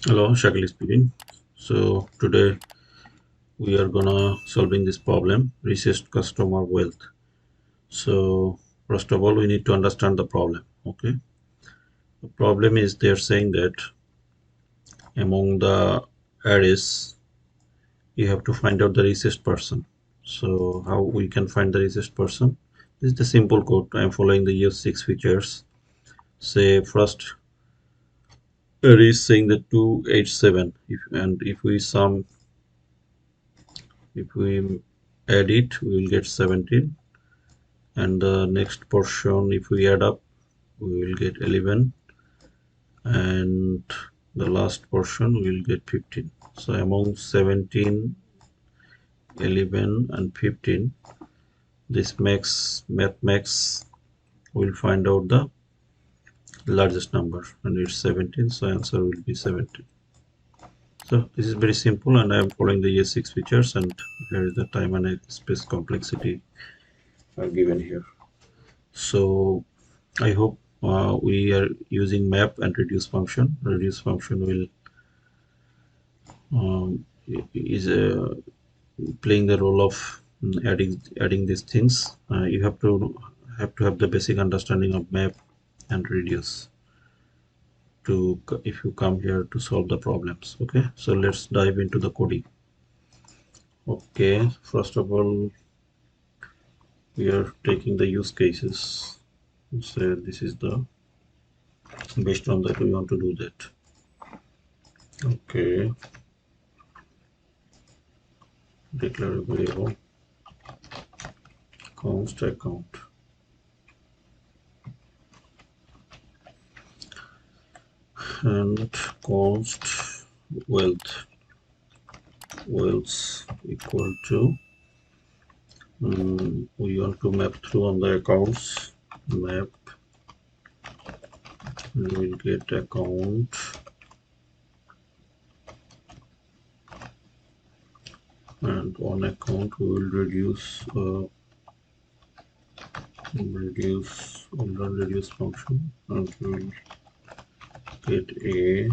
Hello, Shakil speaking. So today we are gonna solving this problem, resist customer wealth. So first of all, we need to understand the problem. Okay, the problem is they're saying that among the arrays, you have to find out the richest person. So how we can find the richest person? This is the simple code. I'm following the use 6 features. Say first array is saying that 287. If we sum, if we add it, we will get 17. And the next portion, if we add up, we will get 11, and the last portion we will get 15. So among 17, 11 and 15, this math will find out the largest number, and it's 17, so answer will be 17. So this is very simple, and I am following the ES6 features, and here is the time and space complexity are given here. So I hope we are using map and reduce function. Reduce function will is playing the role of adding these things. You have the basic understanding of map and reduce to if you come here to solve the problems. Okay, so let's dive into the coding. Okay, first of all, we are taking the use cases. So this is the based on that we want to do that. Okay, declare a variable const account, and const wealth equal to we want to map through on the accounts. Map, we will get account and on account we will reduce reduce function, and we will get A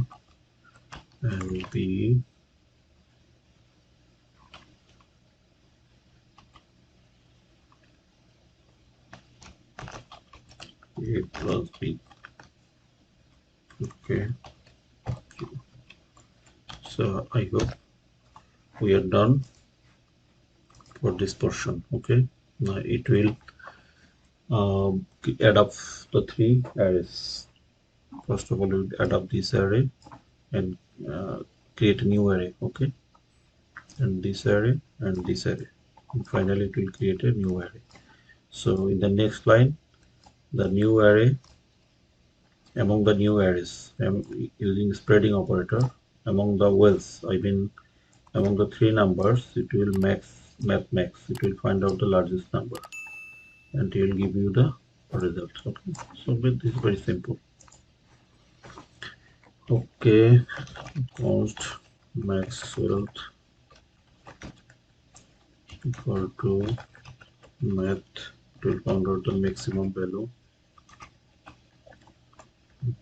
and B A plus B. Okay, so I hope we are done for this portion. Okay, now it will add up the three arrays. First of all, we will add up this array and create a new array. Okay, and this array and this array, and finally it will create a new array. So in the next line, the new array among the new arrays, I'm using spreading operator among the wealth. I mean among the three numbers, it will max. It will find out the largest number, and it will give you the result. Okay, so this is very simple. Okay, const max wealth equal to math. It will find out the maximum value.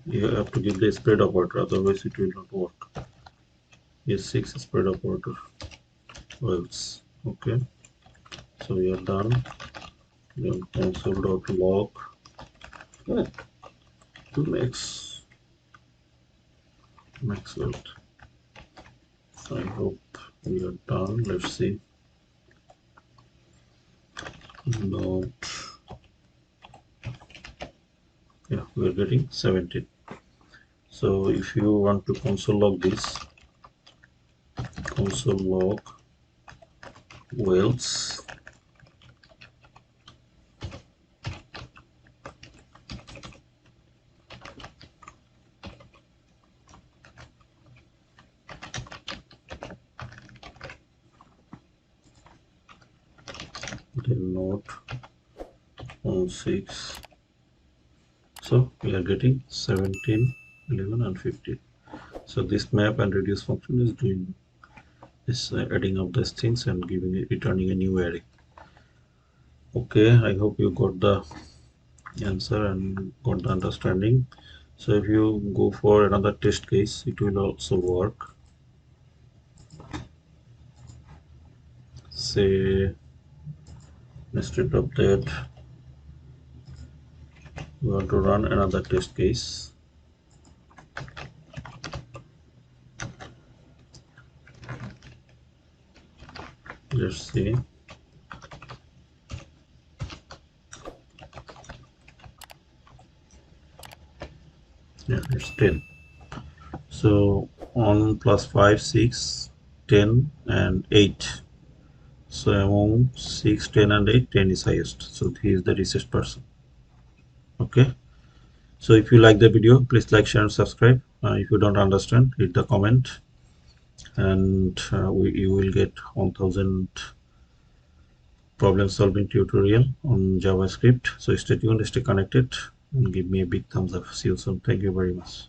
You have to give the spread operator, otherwise it will not work. Yes, 6 spread operator. Else. Okay, so we are done. Then console.log to max wealth. I hope we are done. Let's see. Note. Yeah, we are getting 17. So if you want to console log this, console log wealth then note on 6. So we are getting 17, 11 and 15. So this map and reduce function is doing this adding up these things and returning a new array. Okay, I hope you got the answer and got the understanding. So if you go for another test case, it will also work. Say instead of that, we want to run another test case. Let's see. Yeah, it's 10. So 1 plus 5, 6, 10, and 8. So among 6, 10, and 8, 10 is highest. So he is the richest person. Okay. So if you like the video, please like, share, and subscribe. If you don't understand, hit the comment, and you will get 1000 problem solving tutorial on JavaScript. So stay tuned, stay connected, and give me a big thumbs up. See you soon. Thank you very much.